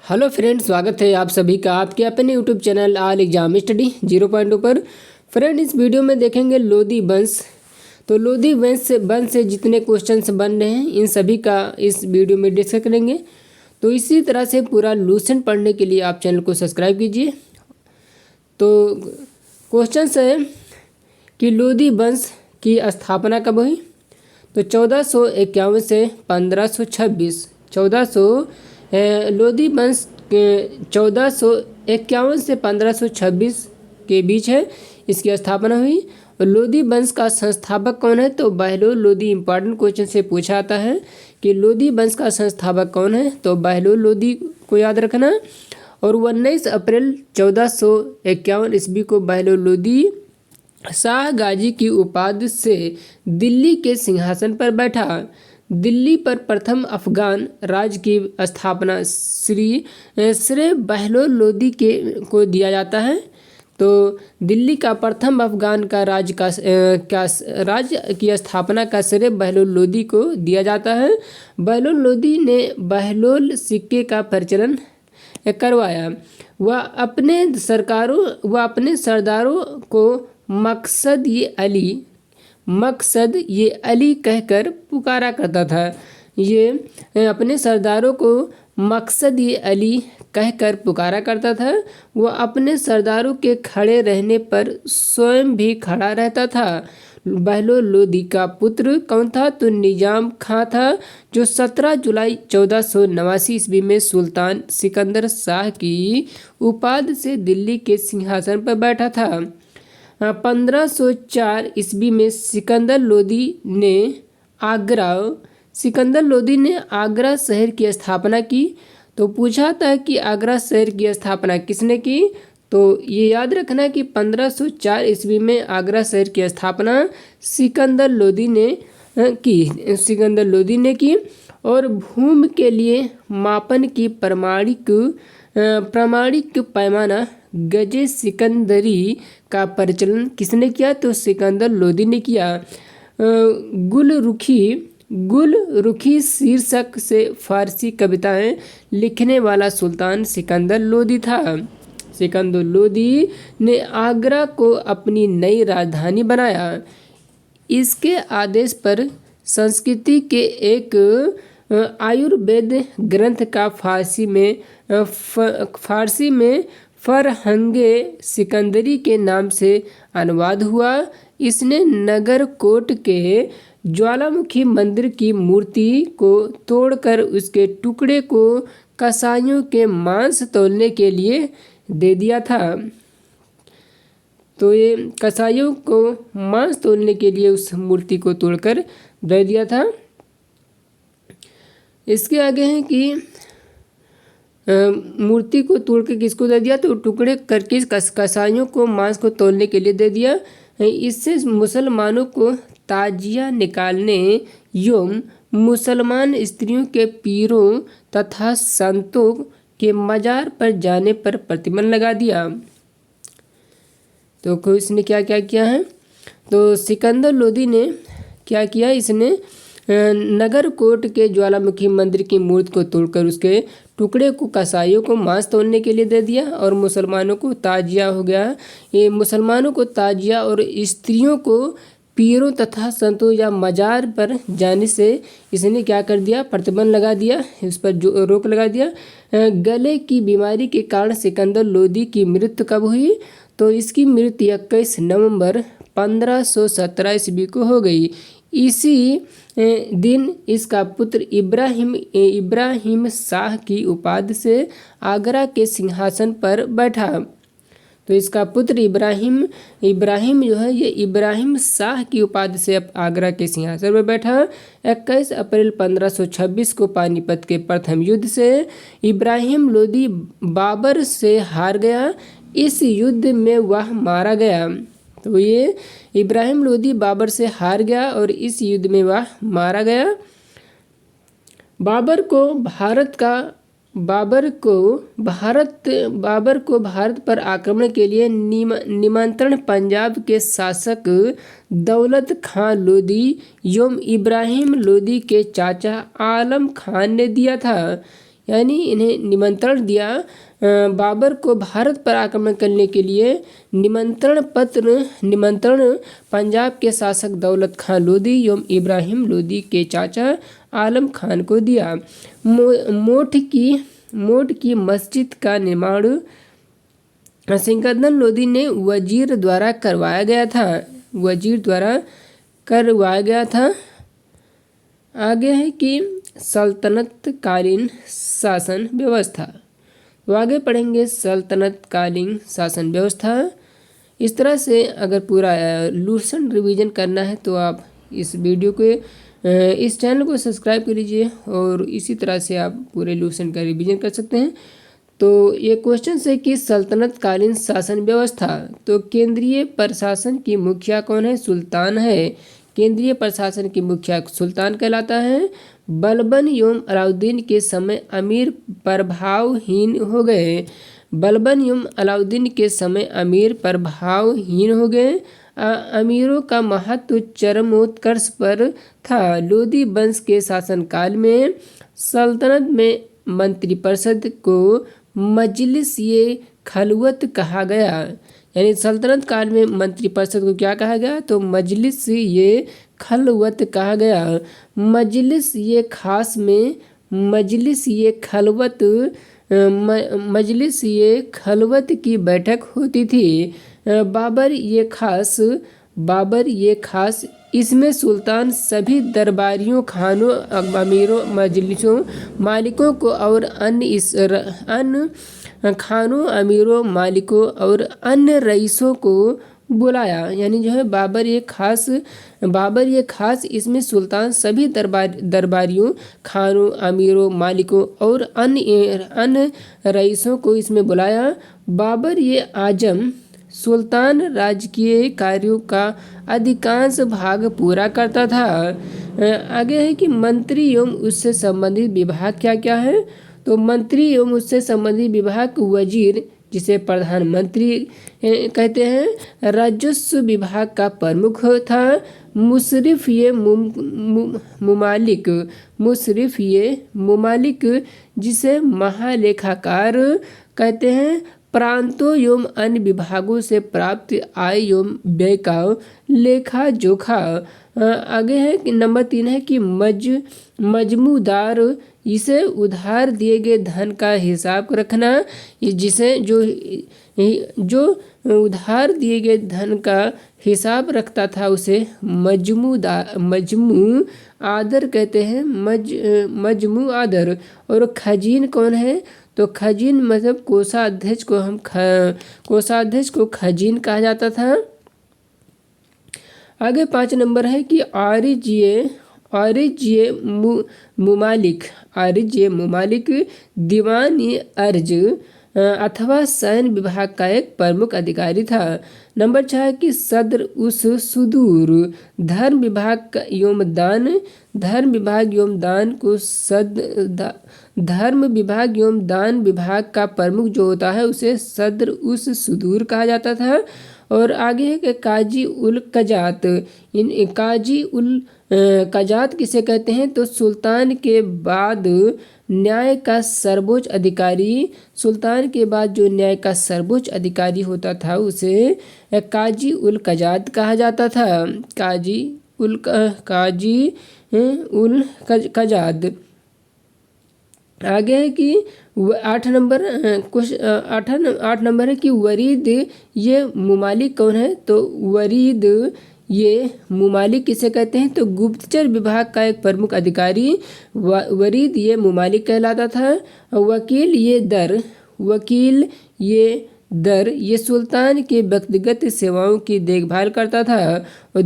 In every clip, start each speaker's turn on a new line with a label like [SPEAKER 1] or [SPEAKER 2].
[SPEAKER 1] Hello friends, स्वागत है आप सभी का आपके अपने YouTube channel all exam study 0.2 पर। फ्रेंड, इस वीडियो में देखेंगे लोदी वंश। तो लोदी वंश से जितने क्वेश्चंस बन रहे हैं इन सभी का इस वीडियो में डिस्कस करेंगे। तो इसी तरह से पूरा लूसेंट पढ़ने के लिए आप चैनल को सब्सक्राइब कीजिए। तो क्वेश्चन है कि लोदी वंश की स्थापना कब हुई। तो 1451 से 1526। लोदी वंश के 1451 से 1526 के बीच है इसकी स्थापना हुई। और लोदी वंश का संस्थापक कौन है। तो बहलोल लोदी इंपॉर्टेंट क्वेश्चन से पूछा आता है कि लोदी वंश का संस्थापक कौन है। तो बहलोल लोदी को याद रखना। और 19 अप्रैल 1451 ईस्वी को बहलोल लोदी शाह गाजी की उपाधि से दिल्ली के सिंहासन पर बैठा। दिल्ली पर प्रथम अफगान राज की स्थापना श्री बहलोल लोदी को दिया जाता है। तो दिल्ली का प्रथम अफगान का राज की स्थापना का श्रेय बहलोल लोदी को दिया जाता है। बहलोल लोदी ने बहलोल सिक्के का प्रचलन करवाया। वह अपने सरदारों को मकसद ये अली कहकर पुकारा करता था। ये अपने सरदारों को मकसद ये अली कहकर पुकारा करता था। वह अपने सरदारों के खड़े रहने पर स्वयं भी खड़ा रहता था। बहलोल लोदी का पुत्र कौन था। तो निजाम खां था, जो 17 जुलाई 1489 ईस्वी में सुल्तान सिकंदर शाह की उपाधि से दिल्ली के सिंहासन पर बैठा था। 1504 ईस्वी में सिकंदर लोदी ने आगरा शहर की स्थापना की। तो पूछा था कि आगरा शहर की स्थापना किसने की। तो ये याद रखना कि 1504 ईस्वी में आगरा शहर की स्थापना सिकंदर लोदी ने की। और भूमि के लिए मापन की प्रमाणिक पैमाना गजे सिकंदरी का प्रचलन किसने किया। तो सिकंदर लोदी ने किया। गुल रुखी शीर्षक से फारसी कविताएं लिखने वाला सुल्तान सिकंदर लोदी था। सिकंदर लोदी ने आगरा को अपनी नई राजधानी बनाया। इसके आदेश पर संस्कृति के एक आयुर्वेद ग्रंथ का फारसी में फरहंगे सिकंदरी के नाम से अनुवाद हुआ। इसने नगरकोट के ज्वालामुखी मंदिर की मूर्ति को तोड़कर उसके टुकड़े को कसाईयों के मांस तौलने के लिए दे दिया था। तो ये कसाईयों को मांस तौलने के लिए उस मूर्ति को तोड़कर दे दिया था। इसके आगे है कि मूर्ति को तोड़ के किसको दे दिया। तो टुकड़े करके कसाईयों को मांस को तौलने के लिए दे दिया। इससे मुसलमानों को ताजिया निकालने एवं मुसलमान स्त्रियों के पीरों तथा संतों के मजार पर जाने पर प्रतिबंध लगा दिया। तो इसने क्या क्या किया है। तो सिकंदर लोदी ने क्या किया। इसने नगरकोट के ज्वालामुखी मंदिर की मूर्ति को तोड़कर उसके टुकड़े को कसाईयों को मांस तोड़ने के लिए दे दिया। और मुसलमानों को ताजिया हो गया। ये मुसलमानों को ताजिया और स्त्रियों को पीरों तथा संतों या मजार पर जाने से इसने क्या कर दिया, प्रतिबंध लगा दिया, इस पर जो रोक लगा दिया। गले की बीमारी के कारण सिकंदर लोदी की मृत्यु कब हुई। तो इसकी मृत्यु 21 नवंबर 1517 ईस्वी को हो गई। इसी दिन इसका पुत्र इब्राहिम शाह की उपाधि से आगरा के सिंहासन पर बैठा। तो इसका पुत्र इब्राहिम जो है ये इब्राहिम शाह की उपाधि से अब आगरा के सिंहासन पर बैठा। 21 अप्रैल 1526 को पानीपत के प्रथम युद्ध से इब्राहिम लोदी बाबर से हार गया। इस युद्ध में वह मारा गया। तो ये इब्राहिम लोदी बाबर से हार गया और इस युद्ध में वह मारा गया। बाबर को भारत पर आक्रमण के लिए निमंत्रण पंजाब के शासक दौलत खां लोदी एवं इब्राहिम लोदी के चाचा आलम खान ने दिया था। यानी इन्हें निमंत्रण दिया बाबर को भारत पर आक्रमण करने के लिए निमंत्रण पंजाब के शासक दौलत खान लोधी एवं इब्राहिम लोधी के चाचा आलम खान को दिया। मोट की मस्जिद का निर्माण सिकंदर लोधी ने वजीर द्वारा करवाया गया था। आगे है कि सल्तनतकालीन शासन व्यवस्था। तो आगे पढ़ेंगे सल्तनतकालीन शासन व्यवस्था। इस तरह से अगर पूरा लूसेंट रिवीजन करना है तो आप इस वीडियो को इस चैनल को सब्सक्राइब कर लीजिए और इसी तरह से आप पूरे लूसेंट का रिवीजन कर सकते हैं। तो ये क्वेश्चन है कि सल्तनतकालीन शासन व्यवस्था। तो केंद्रीय प्रशासन की मुखिया कौन है? सुल्तान है। केंद्रीय प्रशासन की मुखिया सुल्तान कहलाता है। बलबन एवं अलाउद्दीन के समय अमीर प्रभावहीन हो गए। अमीरों का महत्व चरमोत्कर्ष पर था। लोधी वंश के शासनकाल में सल्तनत में मंत्रिपरिषद को मजलिस-ए-खलवत कहा गया। यानी सल्तनत काल में मंत्रिपरिषद को क्या कहा गया? तो मजलिस-ए-खलवत कहा गया। मजलिस-ए-खलवत की बैठक होती थी। बाबर ये खास इसमें सुल्तान सभी दरबारियों, खानों, अमीरों, मजलिसों मालिकों को और अन्य रईसों को बुलाया। यानी जो है बाबर ये खास इसमें सुल्तान सभी दरबारियों, खानों, अमीरों, मालिकों और अन्य रईसों को इसमें बुलाया। बाबर ये आजम सुल्तान राजकीय कार्यों का अधिकांश भाग पूरा करता था। आगे है कि मंत्री एवं उससे संबंधित विभाग क्या क्या है? तो मंत्री एवं उससे संबंधित विभाग वजीर, जिसे प्रधानमंत्री कहते हैं, राजस्व विभाग का प्रमुख था। मुशर्रिफ ये मुमालिक जिसे महालेखाकार कहते हैं, प्रांतों एवं अन्य विभागों से प्राप्त आय एवं व्यय का लेखा जोखा। आगे है कि नंबर 3 है कि मजमूदार, इसे उधार दिए गए धन का हिसाब रखना। जिसे जो उधार दिए गए धन का हिसाब रखता था उसे मजमू आदर कहते हैं। मजमू आदर। और खजीन कौन है? तो खजीन मतलब कोषाध्यक्ष को खजीन कहा जाता था। आगे 5 नंबर है कि आरिजिए मुमालिक दीवान-ए-अर्ज अथवा सैन्य विभाग का एक प्रमुख अधिकारी था। नंबर 6 कि सदर उस सुदूर धर्म विभाग एवं दान विभाग का प्रमुख जो होता है उसे सदर उस सुदूर कहा जाता था। और आगे है कि काजी उल कजात। काजी उल कजात किसे कहते हैं? तो सुल्तान के बाद न्याय का सर्वोच्च अधिकारी होता था उसे काजी उल कजात कहा जाता था। काजी उल कजात। आगे है कि 8 नंबर है कि वरीद ये मुमालिक कौन है? तो वरीद ये मुमालिक किसे कहते हैं? तो गुप्तचर विभाग का एक प्रमुख अधिकारी वरीद ये मुमालिक कहलाता था। वकील ये सुल्तान के व्यक्तिगत सेवाओं की देखभाल करता था। और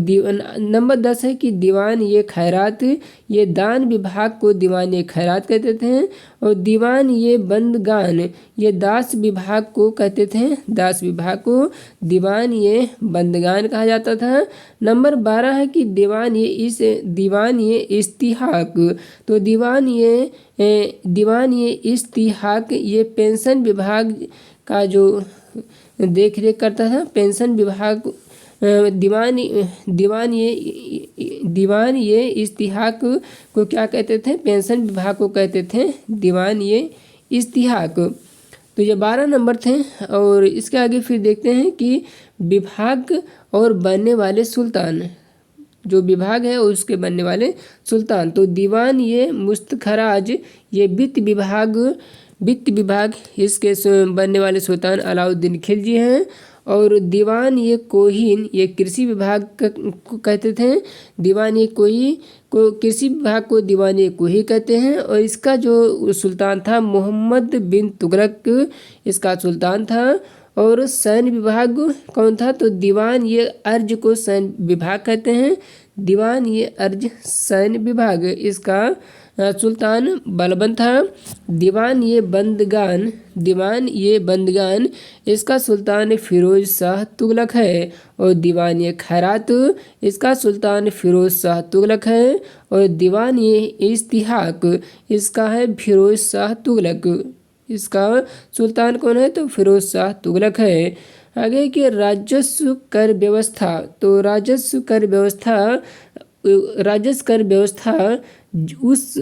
[SPEAKER 1] नंबर 10 है कि दीवान ये खैरात, ये दान विभाग को दीवान ये खैरात कहते थे। और दीवान ये बंदगान, ये दास विभाग को कहते थे। दास विभाग को दीवान ये बंदगान कहा जाता था। नंबर 12 है कि दीवान ये इस्तिहाक। तो दीवान ये इस्तिहाक ये पेंशन विभाग का जो देख रेख करता था। पेंशन विभाग दीवान ये इस्तिहाक को क्या कहते थे? पेंशन विभाग को कहते थे दीवान ये इस्तिहाक। तो ये 12 नंबर थे। और इसके आगे फिर देखते हैं कि विभाग और बनने वाले सुल्तान, जो विभाग है और उसके बनने वाले सुल्तान। तो दीवान ये मुस्तखराज ये वित्त विभाग इसके बनने वाले सुल्तान अलाउद्दीन खिलजी हैं। और दीवान ये कोहीन ये कृषि विभाग को कहते थे। दीवान ये कोही को कृषि विभाग को दीवान ये कोही कहते हैं। और इसका जो सुल्तान था मोहम्मद बिन तुगलक इसका सुल्तान था। और सैन्य विभाग कौन था? तो दीवान ये अर्ज को सैन्य विभाग कहते हैं। दीवान ये अर्ज सैन्य विभाग इसका सुल्तान बलबन था। दीवान ये बंदगान इसका सुल्तान फिरोज शाह तुगलक है। और दीवान ये खैरात इसका सुल्तान फिरोज शाह तुगलक है। और दीवान ये इस्तिहाक इसका है फिरोज शाह तुगलक। इसका सुल्तान कौन है? तो फिरोज शाह तुगलक है। आगे के राजस्व कर व्यवस्था। तो राजस्व कर व्यवस्था उस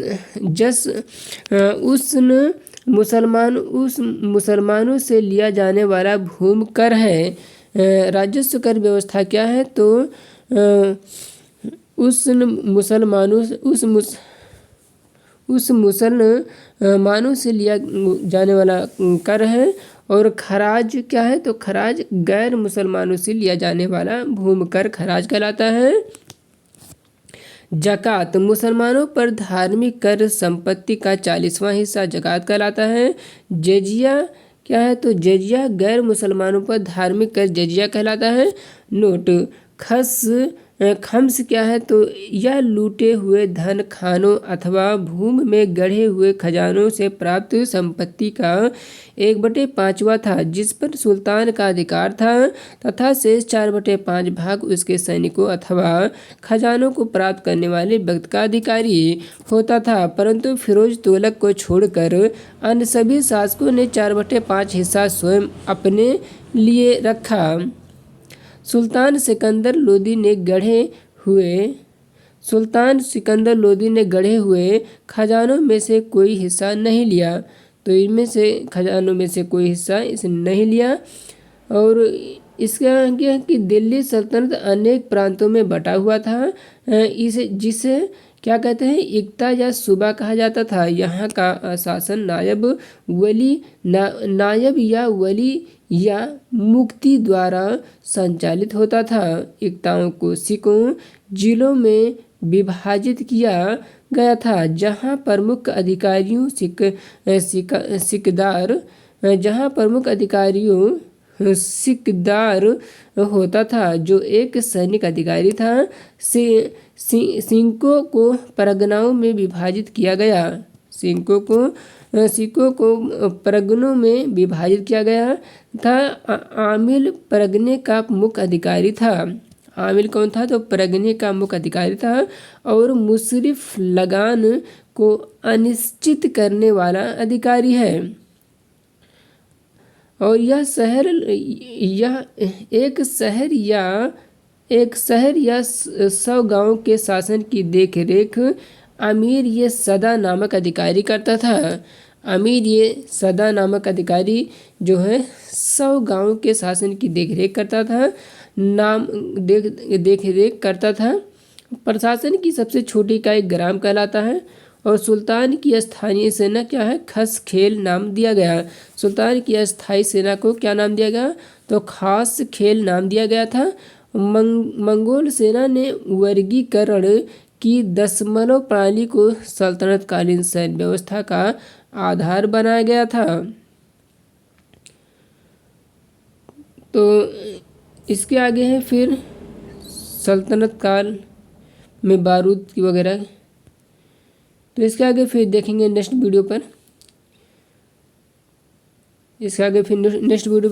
[SPEAKER 1] मुसलमानों से लिया जाने वाला भूमि कर है। राजस्व कर व्यवस्था क्या है? तो उस मुसलमानों से लिया जाने वाला कर है। और खराज क्या है? तो खराज गैर मुसलमानों से लिया जाने वाला भूमि कर खराज कहलाता है। जकात मुसलमानों पर धार्मिक कर संपत्ति का 40वां हिस्सा जकात कहलाता है। जजिया क्या है? तो जजिया गैर मुसलमानों पर धार्मिक कर जजिया कहलाता है। नोट खम्स क्या है? तो यह लूटे हुए धन खानों अथवा भूमि में गढ़े हुए खजानों से प्राप्त संपत्ति का 1/5 था, जिस पर सुल्तान का अधिकार था, तथा शेष 4/5 भाग उसके सैनिकों अथवा खजानों को प्राप्त करने वाले व्यक्ति का अधिकारी होता था। परंतु फिरोज तुगलक को छोड़कर अन्य सभी शासकों ने 4/5 हिस्सा स्वयं अपने लिए रखा। सुल्तान सिकंदर लोदी ने गढ़े हुए खजानों में से कोई हिस्सा नहीं लिया। तो इनमें से खजानों में से कोई हिस्सा इसने नहीं लिया। और इसका आगे है कि दिल्ली सल्तनत अनेक प्रांतों में बटा हुआ था। जिसे क्या कहते हैं? इक्ता या सूबा कहा जाता था। यहाँ का शासन नायब या मुक्ति द्वारा संचालित होता था। इक्ताओं को सिकों जिलों में विभाजित किया गया था, जहाँ प्रमुख अधिकारियों सिकदार होता था, जो एक सैनिक अधिकारी था। सिंकों को परगनाओं में विभाजित किया गया। सिकों को परगनों में विभाजित किया गया था। आमिल परगने का मुख्य अधिकारी था। आमिल कौन था? तो परगने का मुख्य अधिकारी था। और मुशरिफ लगान को अनिश्चित करने वाला अधिकारी है। और यह एक शहर या 100 गांव के शासन की देखरेख अमीर ये सदा नामक अधिकारी करता था। अमीर ये सदा नामक अधिकारी जो है 100 गांव के शासन की देखरेख करता था। प्रशासन की सबसे छोटी इकाई ग्राम कहलाता है। और सुल्तान की स्थानीय सेना क्या है? खस खेल नाम दिया गया। सुल्तान की अस्थायी सेना को क्या नाम दिया गया? तो खास खेल नाम दिया गया था। मंगोल सेना ने वर्गीकरण की दशमलव प्रणाली को सल्तनतकालीन सैन्य व्यवस्था का आधार बनाया गया था। तो इसके आगे है फिर सल्तनत काल में बारूद की वगैरह। तो इसके आगे फिर देखेंगे नेक्स्ट वीडियो पर।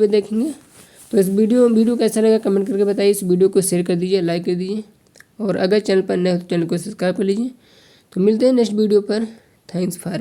[SPEAKER 1] देखेंगे। तो इस वीडियो कैसा लगा कमेंट करके बताइए। इस वीडियो को शेयर कर दीजिए, लाइक कर दीजिए। और अगर चैनल पर नए हो तो चैनल को सब्सक्राइब कर लीजिए। तो मिलते हैं नेक्स्ट वीडियो पर। Thanks for